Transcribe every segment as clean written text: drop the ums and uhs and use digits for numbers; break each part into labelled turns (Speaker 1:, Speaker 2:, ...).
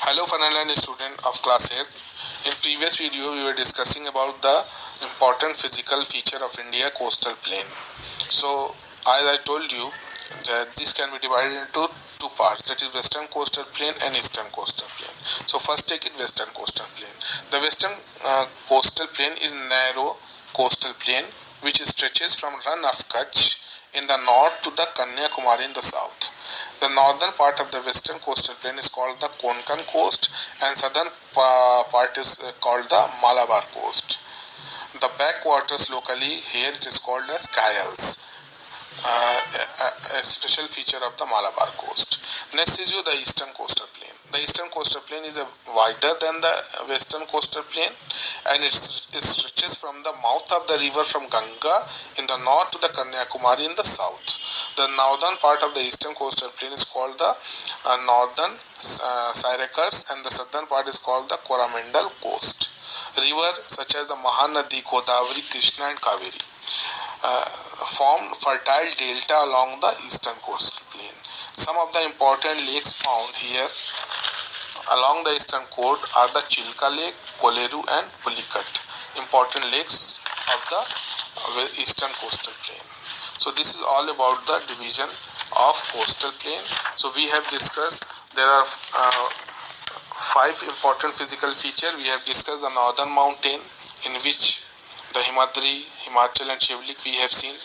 Speaker 1: Hello Fanaland student of class 8. In previous video we were discussing about the important physical feature of India coastal plain. So as I told you that this can be divided into two parts, that is western coastal plain and eastern coastal plain. So first take it western coastal plain. The western coastal plain is narrow coastal plain which stretches from Rann of Kutch in the north to the Kanyakumari in the south. The northern part of the western coastal plain is called the Konkan coast and southern part is called the Malabar coast. The backwaters locally here it is called as Kayals, a special feature of the Malabar coast. Next is the eastern coastal plain. The eastern coastal plain is wider than the western coastal plain and it stretches from the mouth of the river from Ganga in the north to the Kanyakumari in the south. The northern part of the eastern coastal plain is called the northern Syracuse and the southern part is called the Coromandel coast. Rivers such as the Mahanadi, Godavari, Krishna and Kaveri form fertile delta along the eastern coastal plain. Some of the important lakes found here along the eastern coast are the Chilka Lake, Koleru and Pulicat, important lakes of the eastern coastal plain. So this is all about the division of coastal plain. So we have discussed there are five important physical features. We have discussed the northern mountain in which the Himadri, Himachal and Shivalik we have seen.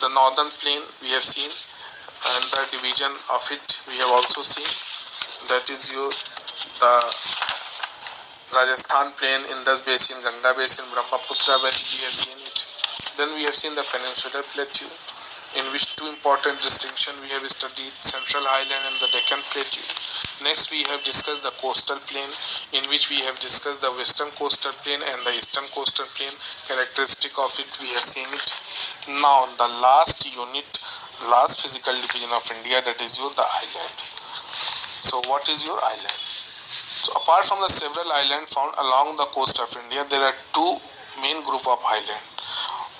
Speaker 1: The northern plain we have seen and the division of it we have also seen. That is the Rajasthan plain, Indus basin, Ganga basin, Brahmaputra valley we have seen it. Then we have seen the peninsular plateau in which two important distinctions we have studied, Central Highland and the Deccan Plateau. Next we have discussed the coastal plain in which we have discussed the western coastal plain and the eastern coastal plain. Characteristic of it we have seen it. Now the last unit, last physical division of India, that is the island. So what is your island? So apart from the several islands found along the coast of India, there are two main group of islands.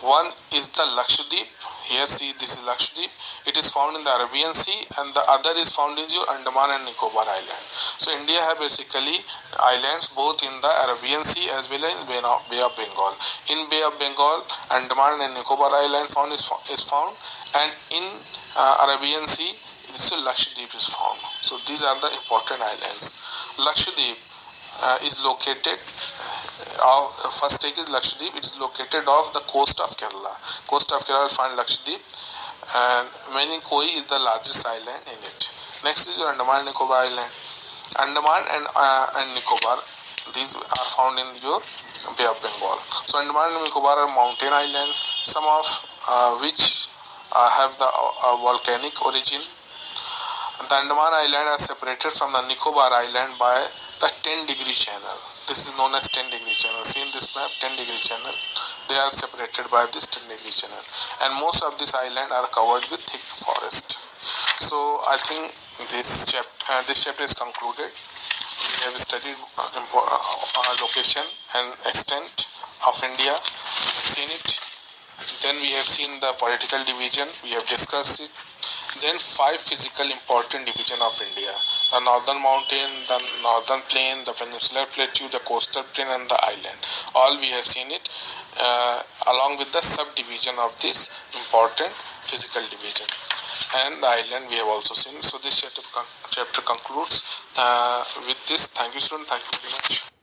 Speaker 1: One is the Lakshadweep. Here see, this is Lakshadweep. It is found in the Arabian Sea and the other is found in your Andaman and Nicobar Island. So India have basically islands both in the Arabian Sea as well as in Bay of Bengal. In Bay of Bengal, Andaman and Nicobar Island is found and in Arabian Sea, this Lakshadweep is found. So these are the important islands. Lakshadweep is located, first take is Lakshadweep, it is located off the coast of Kerala. Coast of Kerala will find Lakshadweep and Maininkoi is the largest island in it. Next is your Andaman and Nicobar Island. Andaman and Nicobar, these are found in your Bay of Bengal. So Andaman and Nicobar are mountain islands, some of which have the volcanic origin. The Andaman Island are separated from the Nicobar Island by the 10-degree channel. This is known as 10-degree channel. See in this map, 10-degree channel. They are separated by this 10-degree channel. And most of this island are covered with thick forest. So I think this chapter is concluded. We have studied location and extent of India, seen it. Then we have seen the political division. We have discussed it. Then five physical important division of India: the northern mountain, the northern plain, the peninsular plateau, the coastal plain and the island. All we have seen it along with the subdivision of this important physical division. And the island we have also seen. So this chapter concludes. With this, thank you students, thank you very much.